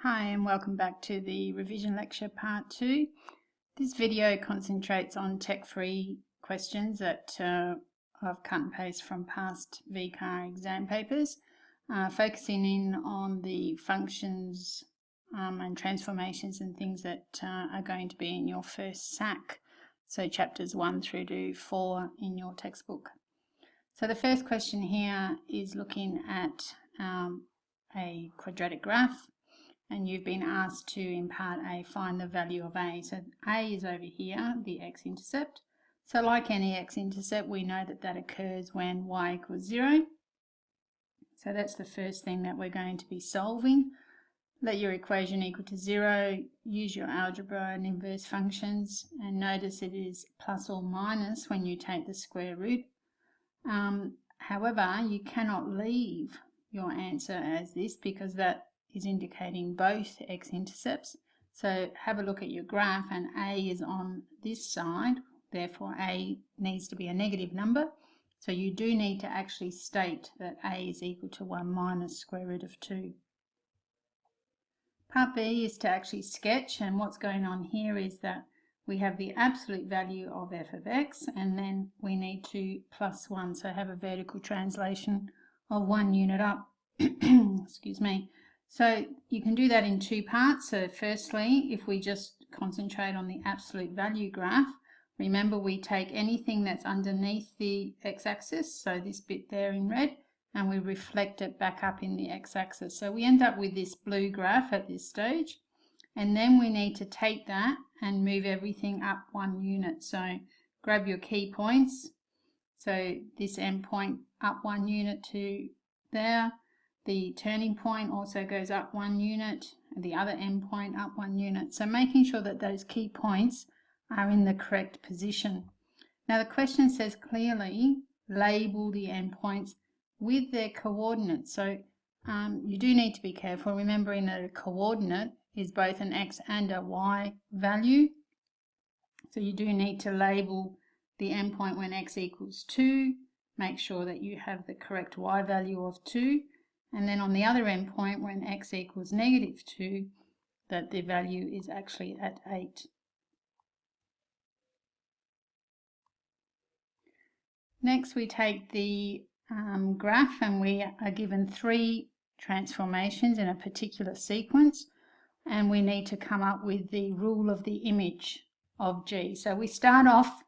Hi and welcome back to the revision lecture part 2. This video concentrates on tech-free questions that I've cut and pasted from past VCAA exam papers, focusing in on the functions and transformations and things that are going to be in your first SAC, so chapters 1 through to 4 in your textbook. So the first question here is looking at a quadratic graph, and you've been asked to in part A find the value of A. So A is over here, the x-intercept. So like any x-intercept, we know that that occurs when y equals 0. So that's the first thing that we're going to be solving. Let your equation equal to 0, use your algebra and inverse functions, and notice it is plus or minus when you take the square root. However, you cannot leave your answer as this because that is indicating both x-intercepts. So have a look at your graph, and A is on this side, therefore A needs to be a negative number. So you do need to actually state that A is equal to 1 minus square root of 2. Part B is to actually sketch, and what's going on here is that we have the absolute value of f of x, and then we need to plus 1, so have a vertical translation of 1 unit up. Excuse me. So you can do that in two parts. So firstly, if we just concentrate on the absolute value graph, remember we take anything that's underneath the x-axis, so this bit there in red, and we reflect it back up in the x-axis. So we end up with this blue graph at this stage, and then we need to take that and move everything up 1 unit. So grab your key points. So this endpoint up 1 unit to there. The turning point also goes up 1 unit, and the other endpoint up 1 unit. So making sure that those key points are in the correct position. Now the question says clearly label the endpoints with their coordinates. So you do need to be careful, remembering that a coordinate is both an x and a y value. So you do need to label the endpoint when x equals 2. Make sure that you have the correct y value of 2. And then on the other endpoint, when x equals negative 2, that the value is actually at 8. Next, we take the graph, and we are given 3 transformations in a particular sequence, and we need to come up with the rule of the image of G. So we start off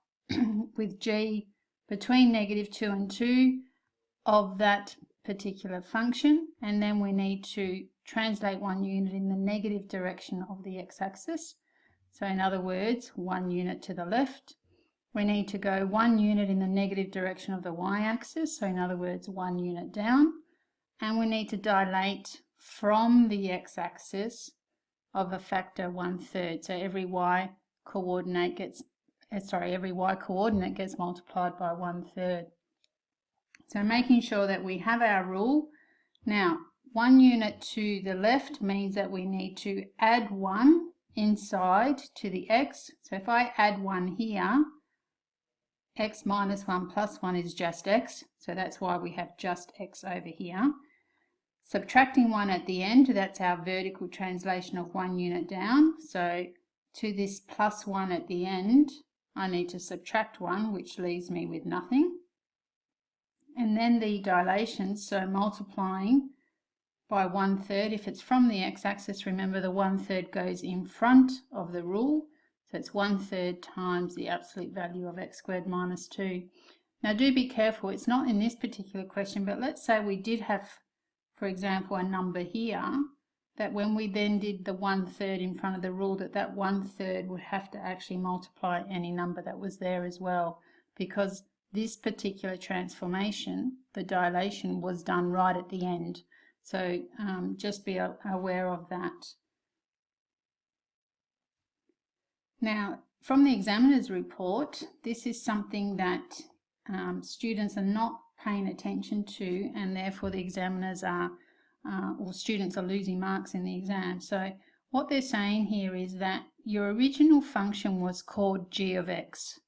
with G between negative 2 and 2 of that particular function, and then we need to translate 1 unit in the negative direction of the x-axis. So in other words, 1 unit to the left. We need to go 1 unit in the negative direction of the y-axis, so in other words 1 unit down, and we need to dilate from the x-axis of a factor 1/3. So every y coordinate gets multiplied by 1/3. So making sure that we have our rule. Now 1 unit to the left means that we need to add 1 inside to the x. So if I add 1 here, x minus 1 plus 1 is just x. So that's why we have just x over here. Subtracting 1 at the end, that's our vertical translation of 1 unit down. So to this plus 1 at the end, I need to subtract 1, which leaves me with nothing. And then the dilation, so multiplying by 1/3. If it's from the x-axis, remember the 1/3 goes in front of the rule. So it's 1/3 times the absolute value of x squared minus 2. Now do be careful, it's not in this particular question, but let's say we did have, for example, a number here, that when we then did the 1/3 in front of the rule, that 1/3 would have to actually multiply any number that was there as well, because this particular transformation, the dilation, was done right at the end. So just be aware of that. Now, from the examiner's report, this is something that students are not paying attention to, and therefore the examiners are, or students are losing marks in the exam. So what they're saying here is that your original function was called g of x.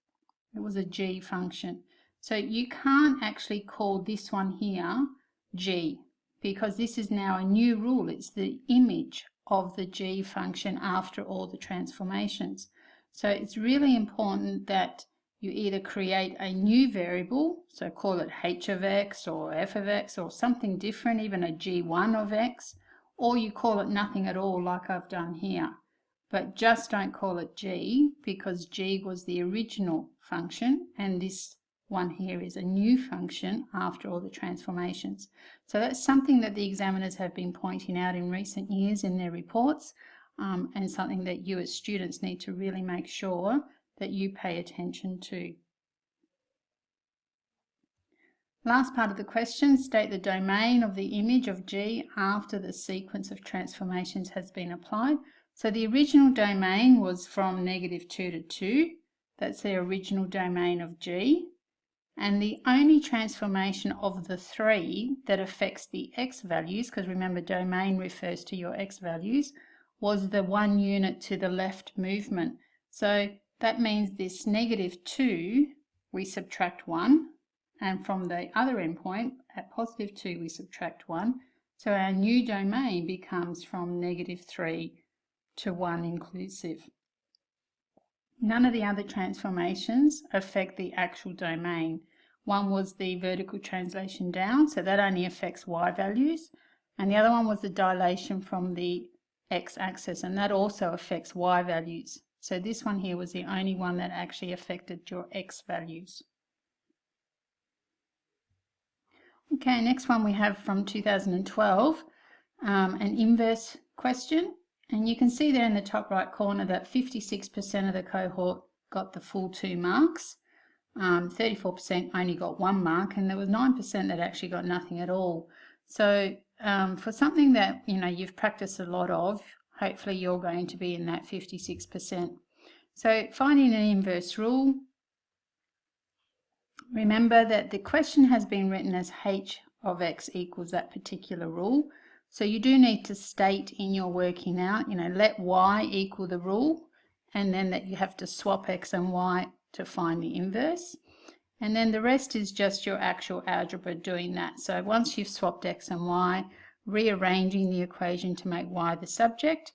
It was a g function. So you can't actually call this one here g, because this is now a new rule. It's the image of the g function after all the transformations. So it's really important that you either create a new variable, so call it h of x or f of x or something different, even a g1 of x, or you call it nothing at all like I've done here. But just don't call it g, because g was the original function and this one here is a new function after all the transformations. So that's something that the examiners have been pointing out in recent years in their reports, and something that you as students need to really make sure that you pay attention to. Last part of the question, state the domain of the image of g after the sequence of transformations has been applied. So the original domain was from -2 to 2. That's the original domain of g. And the only transformation of the 3 that affects the x values, because remember domain refers to your x values, was the 1 unit to the left movement. So that means this -2, we subtract 1, and from the other endpoint at +2 we subtract 1. So our new domain becomes from -3 to 1 inclusive. None of the other transformations affect the actual domain. One was the vertical translation down, so that only affects y values, and the other one was the dilation from the x-axis, and that also affects y values. So this one here was the only one that actually affected your x values. Okay, next one we have from 2012, an inverse question. And you can see there in the top right corner that 56% of the cohort got the full 2 marks, 34% only got 1 mark, and there was 9% that actually got nothing at all. So for something that you've practiced a lot of, hopefully you're going to be in that 56%. So finding an inverse rule, remember that the question has been written as h of x equals that particular rule. So you do need to state in your working out, let y equal the rule, and then that you have to swap x and y to find the inverse. And then the rest is just your actual algebra doing that. So once you've swapped x and y, rearranging the equation to make y the subject.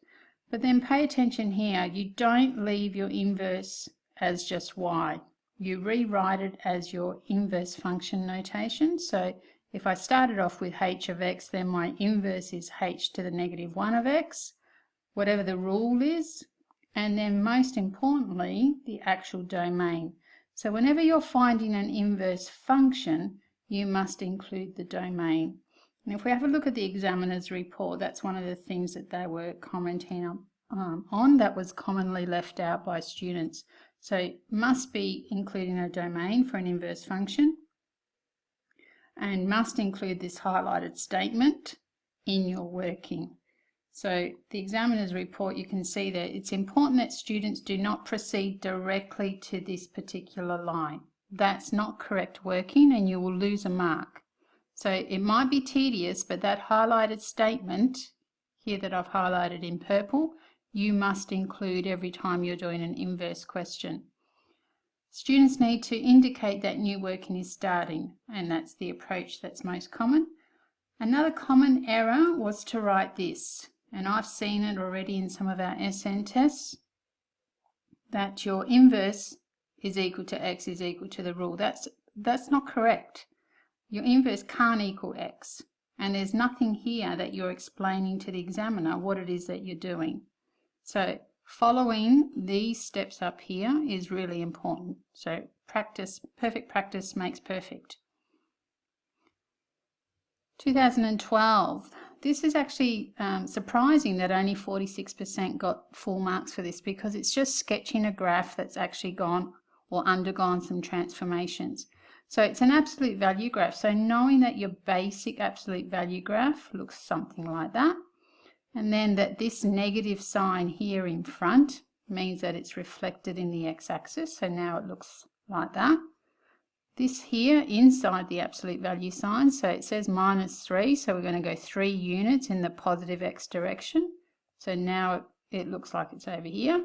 But then pay attention here, you don't leave your inverse as just y. You rewrite it as your inverse function notation. So if I started off with h of x, then my inverse is h to the -1 of x, whatever the rule is, and then most importantly, the actual domain. So whenever you're finding an inverse function, you must include the domain. And if we have a look at the examiner's report, that's one of the things that they were commenting on that was commonly left out by students. So must be including a domain for an inverse function, and must include this highlighted statement in your working. So the examiner's report, you can see that it's important that students do not proceed directly to this particular line. That's not correct working and you will lose a mark. So it might be tedious, but that highlighted statement here that I've highlighted in purple, you must include every time you're doing an inverse question. Students need to indicate that new working is starting, and that's the approach that's most common. Another common error was to write this, and I've seen it already in some of our SN tests, that your inverse is equal to x is equal to the rule. That's not correct. Your inverse can't equal x, and there's nothing here that you're explaining to the examiner what it is that you're doing. So following these steps up here is really important. So perfect practice makes perfect. 2012. This is actually surprising that only 46% got full marks for this, because it's just sketching a graph that's actually gone or undergone some transformations. So it's an absolute value graph. So knowing that your basic absolute value graph looks something like that, and then that this negative sign here in front means that it's reflected in the x-axis. So now it looks like that. This here inside the absolute value sign, so it says -3, so we're going to go 3 units in the positive x direction. So now it looks like it's over here.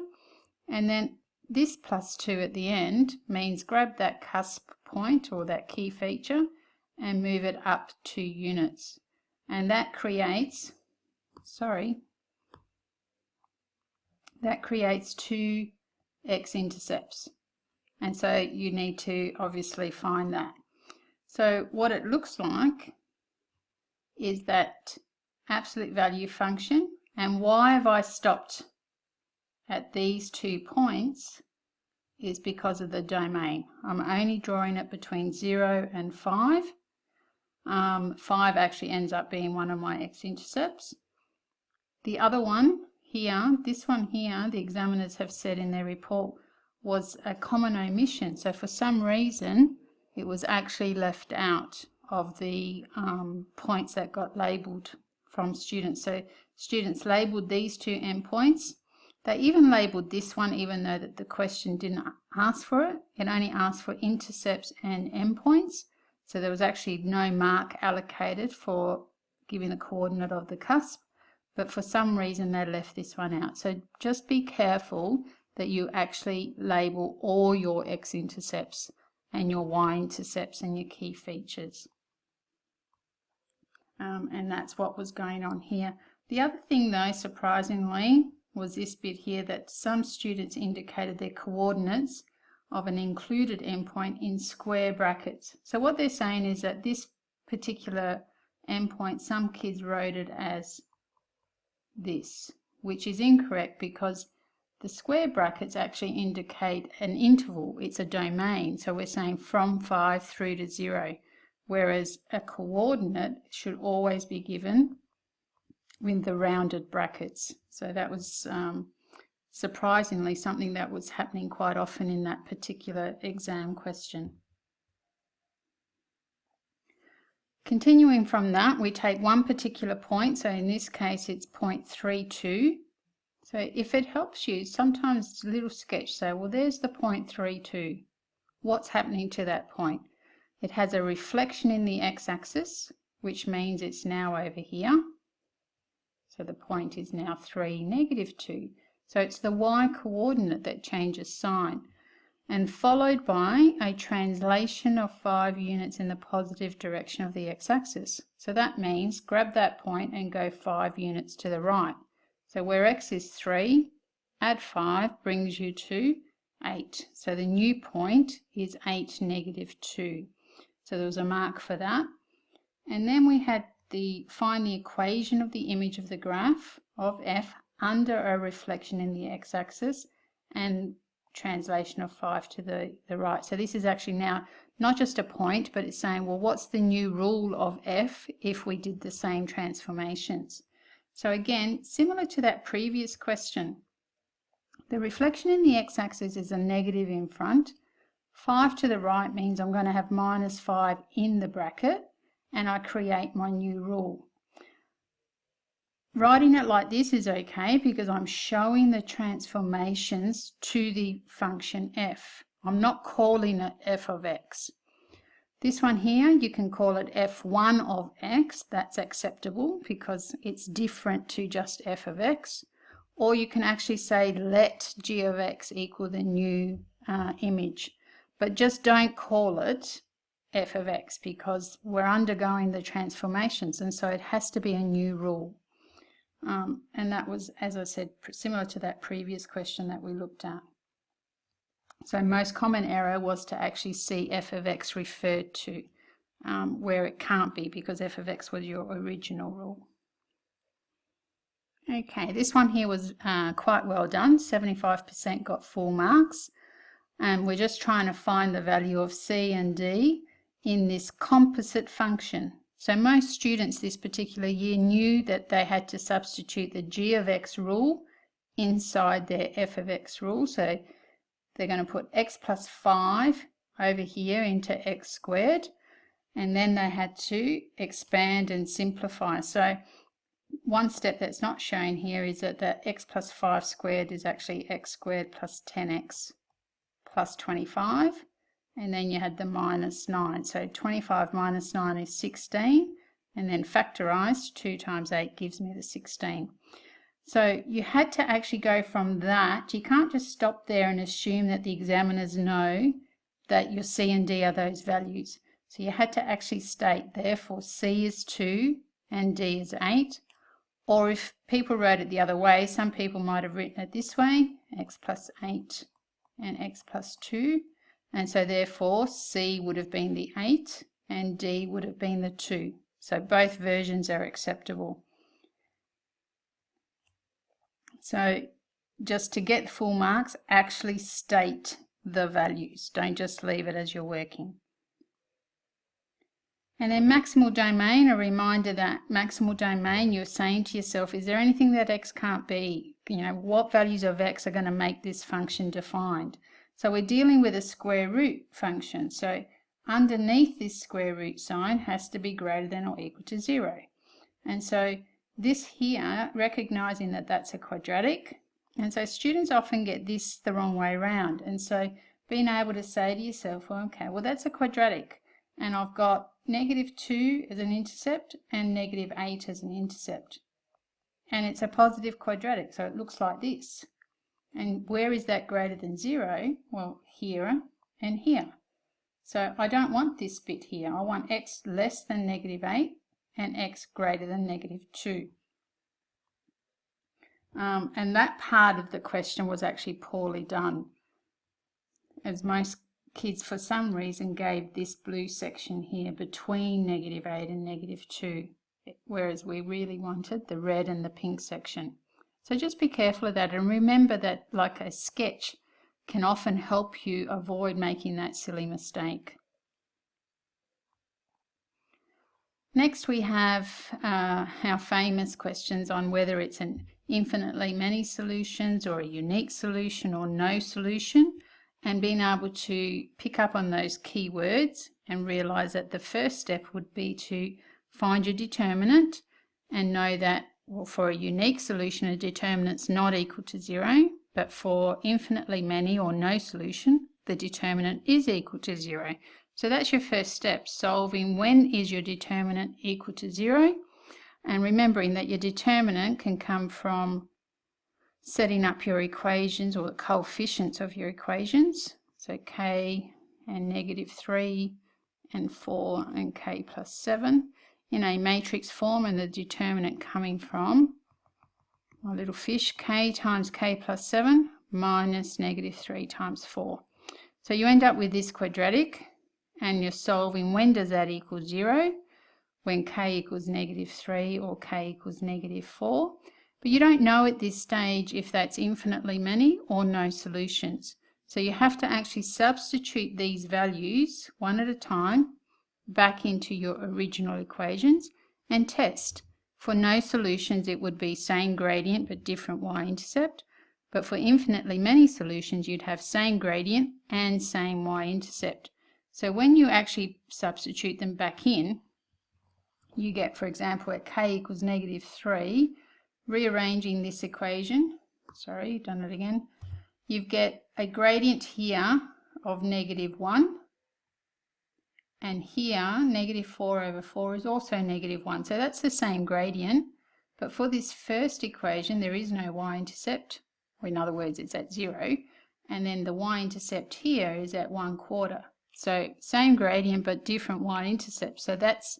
And then this +2 at the end means grab that cusp point or that key feature and move it up 2 units. and that creates, two x-intercepts. And so you need to obviously find that. So what it looks like is that absolute value function. And why have I stopped at these 2 points is because of the domain. I'm only drawing it between 0 and 5. 5 actually ends up being one of my x-intercepts. The other one here, this one here, the examiners have said in their report, was a common omission. So for some reason, it was actually left out of the points that got labelled from students. So students labelled these 2 endpoints. They even labelled this one, even though that the question didn't ask for it. It only asked for intercepts and endpoints. So there was actually no mark allocated for giving the coordinate of the cusp. But for some reason, they left this one out. So just be careful that you actually label all your x-intercepts and your y-intercepts and your key features. And that's what was going on here. The other thing, though, surprisingly, was this bit here, that some students indicated their coordinates of an included endpoint in square brackets. So what they're saying is that this particular endpoint, some kids wrote it as this, which is incorrect because the square brackets actually indicate an interval. It's a domain. So we're saying from 5 through to 0, whereas a coordinate should always be given with the rounded brackets. So that was surprisingly something that was happening quite often in that particular exam question. Continuing from that, we take one particular point. So in this case, it's 0.32. So if it helps you, sometimes it's a little sketch. So, well, there's the 0.32. What's happening to that point? It has a reflection in the x-axis, which means it's now over here. So the point is now 3, -2. So it's the y-coordinate that changes sign, and followed by a translation of 5 units in the positive direction of the x-axis. So that means grab that point and go 5 units to the right. So where x is 3, add 5 brings you to 8. So the new point is 8, -2. So there was a mark for that. And then we had find the equation of the image of the graph of f under a reflection in the x-axis and translation of 5 to the right. So this is actually now not just a point, but it's saying, well, what's the new rule of f if we did the same transformations? So again, similar to that previous question, the reflection in the x-axis is a negative in front. 5 to the right means I'm going to have -5 in the bracket, and I create my new rule. Writing it like this is okay because I'm showing the transformations to the function f. I'm not calling it f of x. This one here, you can call it f1 of x. That's acceptable because it's different to just f of x. Or you can actually say let g of x equal the new image. But just don't call it f of x because we're undergoing the transformations, and so it has to be a new rule. And that was, as I said, similar to that previous question that we looked at. So most common error was to actually see f of x referred to, where it can't be because f of x was your original rule. Okay, this one here was quite well done. 75% got full marks. And we're just trying to find the value of c and d in this composite function. So most students this particular year knew that they had to substitute the g of x rule inside their f of x rule. So they're going to put x plus 5 over here into x squared, and then they had to expand and simplify. So one step that's not shown here is that the x plus 5 squared is actually x squared plus 10x plus 25, and then you had the -9. So 25 minus 9 is 16, and then factorised 2 times 8 gives me the 16. So you had to actually go from that. You can't just stop there and assume that the examiners know that your c and d are those values. So you had to actually state, therefore, c is 2 and D is 8. Or if people wrote it the other way, some people might have written it this way, x plus 8 and x plus 2. And so therefore C would have been the 8 and D would have been the 2. So both versions are acceptable. So just to get full marks, actually state the values. Don't just leave it as you're working. And then maximal domain, a reminder that maximal domain, you're saying to yourself, is there anything that x can't be? You know, what values of x are going to make this function defined? So we're dealing with a square root function. So underneath this square root sign has to be greater than or equal to 0. And so this here, recognizing that that's a quadratic, and so students often get this the wrong way around. And so being able to say to yourself, well, okay, well that's a quadratic, and I've got -2 as an intercept and -8 as an intercept. And it's a positive quadratic, so it looks like this. And where is that greater than 0? Well, here and here. So I don't want this bit here. I want x less than -8 and x greater than -2. And that part of the question was actually poorly done, as most kids for some reason gave this blue section here between -8 and -2, whereas we really wanted the red and the pink section. So just be careful of that, and remember that like a sketch can often help you avoid making that silly mistake. Next we have our famous questions on whether it's an infinitely many solutions or a unique solution or no solution, and being able to pick up on those keywords and realize that the first step would be to find your determinant and know that, well, for a unique solution, a determinant's not equal to 0, but for infinitely many or no solution, the determinant is equal to 0. So that's your first step, solving when is your determinant equal to 0, and remembering that your determinant can come from setting up your equations or the coefficients of your equations, so k and -3 and 4 and k plus 7 in a matrix form, and the determinant coming from my little fish, k times k plus 7 minus -3 times 4. So you end up with this quadratic, and you're solving when does that equal 0, when k equals -3 or k equals -4. But you don't know at this stage if that's infinitely many or no solutions. So you have to actually substitute these values one at a time back into your original equations and test. For no solutions it would be same gradient but different y-intercept. But for infinitely many solutions you'd have same gradient and same y-intercept. So when you actually substitute them back in, you get, for example, at k equals -3, rearranging this equation, sorry, done it again, you get a gradient here of -1, and here -4/4 is also -1, so that's the same gradient, but for this first equation there is no y-intercept, or in other words it's at 0, and then the y-intercept here is at 1/4. So same gradient but different y-intercept, so that's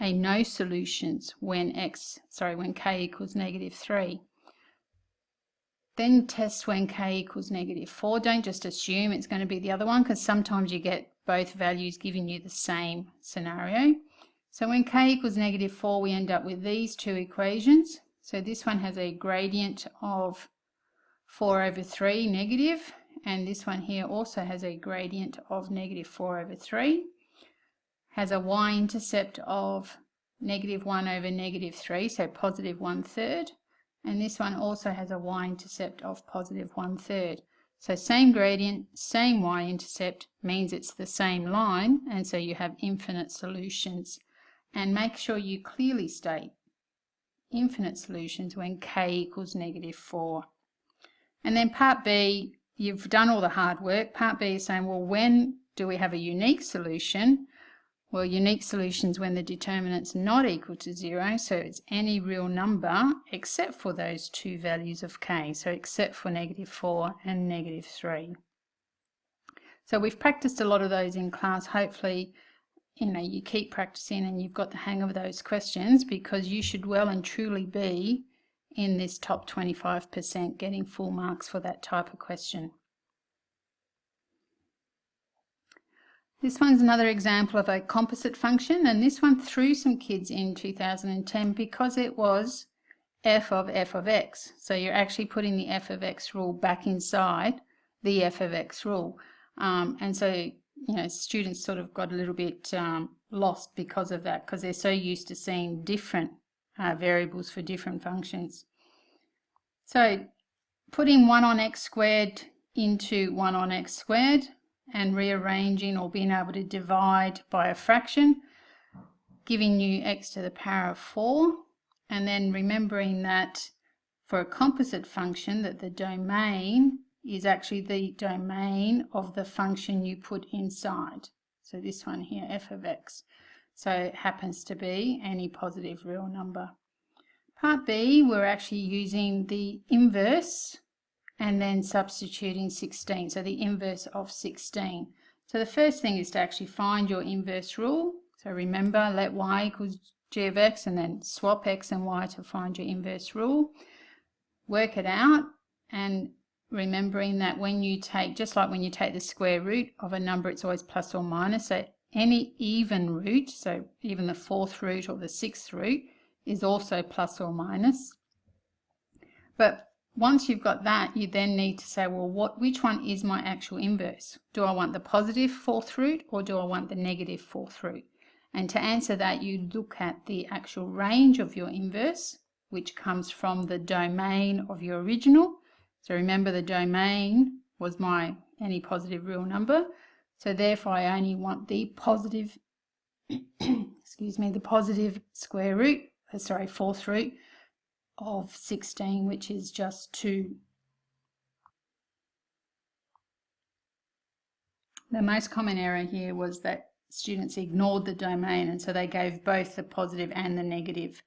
a no solutions when k equals -3. Then test when k equals -4. Don't just assume it's going to be the other one, because sometimes you get both values giving you the same scenario. So when k equals -4, we end up with these two equations. So this one has a gradient of 4/3 negative, and this one here also has a gradient of -4/3. Has a y-intercept of -1/3, so positive 1/3, and this one also has a y-intercept of positive 1/3. So same gradient, same y-intercept means it's the same line, and so you have infinite solutions. And make sure you clearly state infinite solutions when k equals -4. And then part B, you've done all the hard work. Part B is saying, well, when do we have a unique solution? Well, unique solutions when the determinant's not equal to 0, so it's any real number except for those two values of k, so except for -4 and -3. So we've practiced a lot of those in class. Hopefully you keep practicing and you've got the hang of those questions, because you should well and truly be in this top 25% getting full marks for that type of question. This one's another example of a composite function, and this one threw some kids in 2010 because it was f of x. So you're actually putting the f of x rule back inside the f of x rule. And so, students sort of got a little bit lost because of that, because they're so used to seeing different variables for different functions. So putting 1 on x squared into 1 on x squared and rearranging or being able to divide by a fraction, giving you x to the power of 4, and then remembering that for a composite function that the domain is actually the domain of the function you put inside. So this one here, f of x. So it happens to be any positive real number. Part B, we're actually using the inverse and then substituting 16, so the inverse of 16. So the first thing is to actually find your inverse rule. So remember, let y equals g of x and then swap x and y to find your inverse rule. Work it out, and remembering that when you take, just like when you take the square root of a number, it's always plus or minus. So any even root, so even the 4th root or the 6th root, is also plus or minus. But once you've got that, you then need to say, well, which one is my actual inverse? Do I want the positive 4th root or do I want the negative 4th root? And to answer that, you look at the actual range of your inverse, which comes from the domain of your original. So remember, the domain was my any positive real number. So therefore, I only want the positive, excuse me, the positive square root, 4th root of 16, which is just 2. The most common error here was that students ignored the domain, and so they gave both the positive and the negative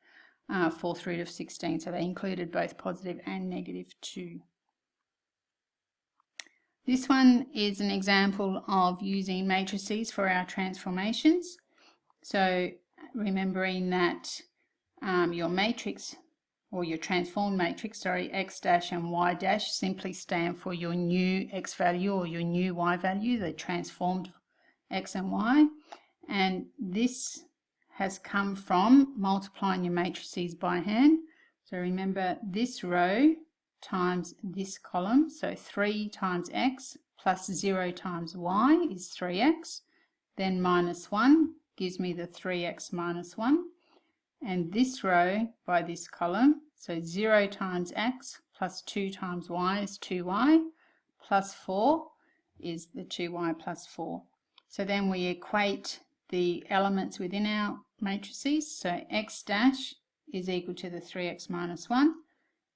4th root of 16. So they included both positive and negative 2. This one is an example of using matrices for our transformations. So remembering that your matrix, or your transformed matrix, x dash and y dash simply stand for your new x value or your new y value, the transformed x and y. And this has come from multiplying your matrices by hand. So remember, this row times this column, so 3 times x plus 0 times y is 3x, then minus 1 gives me the 3x minus 1, and this row by this column, so 0 times x plus 2 times y is 2y, plus 4 is the 2y plus 4. So then we equate the elements within our matrices, so x dash is equal to the 3x minus 1,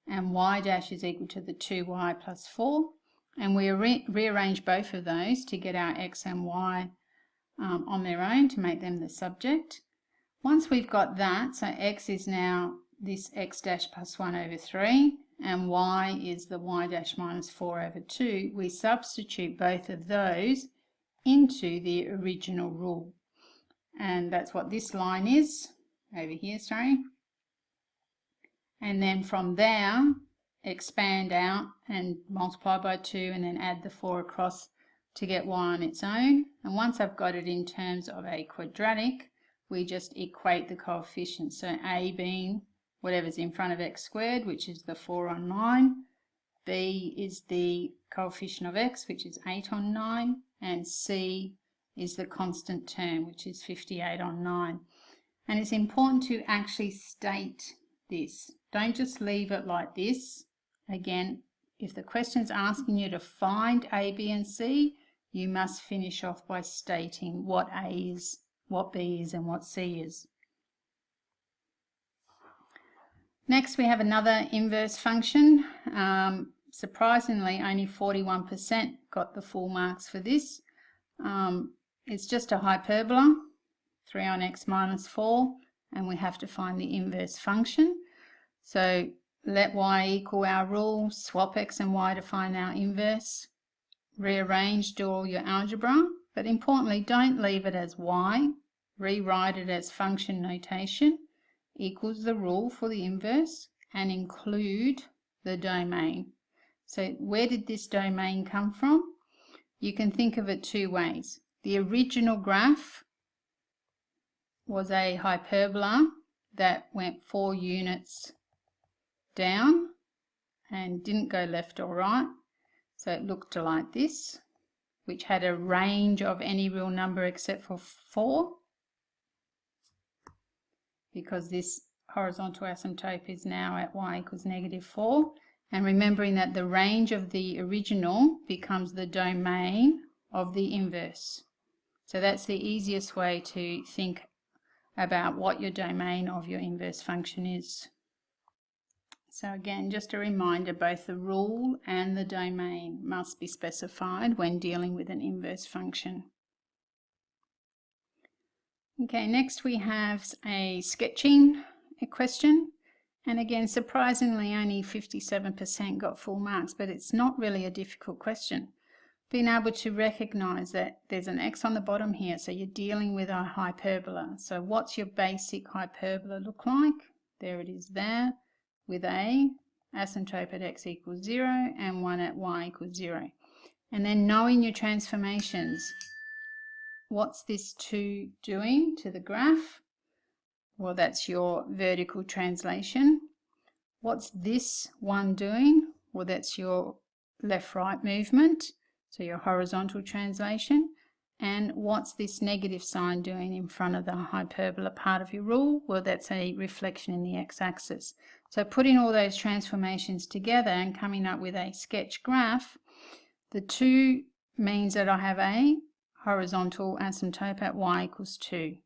and y dash is equal to the 2y plus 4, and we rearrange both of those to get our x and y on their own to make them the subject. Once we've got that, so x is now this x dash plus 1 over 3, and y is the y dash minus 4 over 2, we substitute both of those into the original rule. And that's what this line is, over here, sorry. And then from there, expand out and multiply by 2 and then add the 4 across to get y on its own. And once I've got it in terms of a quadratic, we just equate the coefficients. So a being whatever's in front of x squared, which is the 4 on 9. B is the coefficient of x, which is 8 on 9. And c is the constant term, which is 58 on 9. And it's important to actually state this. Don't just leave it like this. Again, if the question's asking you to find A, B, and C, you must finish off by stating what A is, what B is, and what C is. Next, we have another inverse function. Surprisingly, only 41% got the full marks for this. It's just a hyperbola, 3 on x minus 4, and we have to find the inverse function. So let y equal our rule, swap x and y to find our inverse, rearrange, do all your algebra, but importantly, don't leave it as y. rewrite it as function notation equals the rule for the inverse and include the domain. So where did this domain come from? You can think of it two ways. The original graph was a hyperbola that went 4 units down and didn't go left or right. So it looked like this, which had a range of any real number except for 4, because this horizontal asymptote is now at y equals -4. And remembering that the range of the original becomes the domain of the inverse. So that's the easiest way to think about what your domain of your inverse function is. So again, just a reminder, both the rule and the domain must be specified when dealing with an inverse function. Okay, next we have a sketching question. And again, surprisingly, only 57% got full marks, but it's not really a difficult question. Being able to recognize that there's an x on the bottom here, so you're dealing with a hyperbola. So what's your basic hyperbola look like? There it is there, with a asymptote at x equals 0 and one at y equals 0. And then knowing your transformations, what's this 2 doing to the graph? Well, that's your vertical translation. What's this 1 doing? Well, that's your left-right movement, so your horizontal translation. And what's this negative sign doing in front of the hyperbola part of your rule? Well, that's a reflection in the x-axis. So putting all those transformations together and coming up with a sketch graph, the 2 means that I have a horizontal asymptote at y equals 2.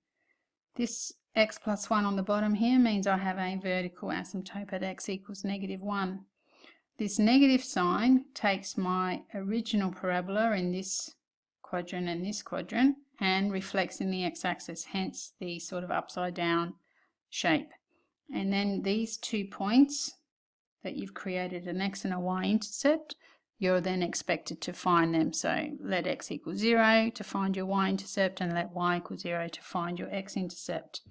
This x plus 1 on the bottom here means I have a vertical asymptote at x equals -1. This negative sign takes my original parabola in this quadrant and this quadrant and reflects in the x-axis, hence the sort of upside down shape. And then these 2 points that you've created an x and a y intercept, you're then expected to find them. So let x equal 0 to find your y intercept and let y equal 0 to find your x intercept.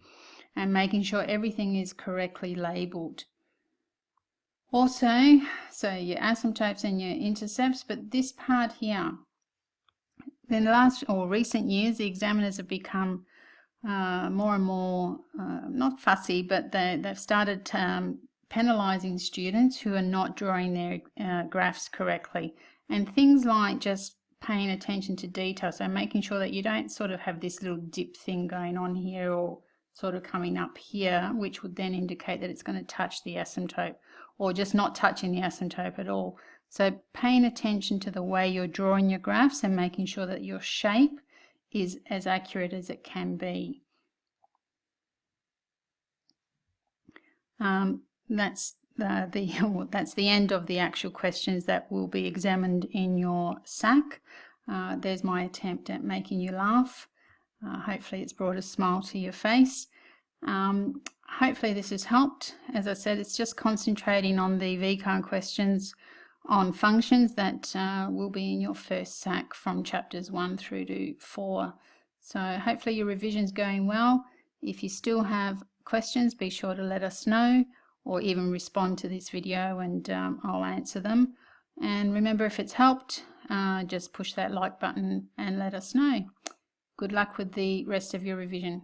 And making sure everything is correctly labelled. Also, so your asymptotes and your intercepts, but this part here, in the last or recent years, the examiners have become more and more, not fussy, but they've started penalising students who are not drawing their graphs correctly. And things like just paying attention to detail, so making sure that you don't sort of have this little dip thing going on here or sort of coming up here, which would then indicate that it's going to touch the asymptote, or just not touching the asymptote at all. So paying attention to the way you're drawing your graphs and making sure that your shape is as accurate as it can be. That's the end of the actual questions that will be examined in your SAC. There's my attempt at making you laugh. Hopefully it's brought a smile to your face. Hopefully this has helped. As I said, it's just concentrating on the VCAA questions on functions that will be in your first SAC from chapters 1 through to 4. So hopefully your revision's going well. If you still have questions, be sure to let us know, or even respond to this video and I'll answer them. And remember, if it's helped, just push that like button and let us know. Good luck with the rest of your revision.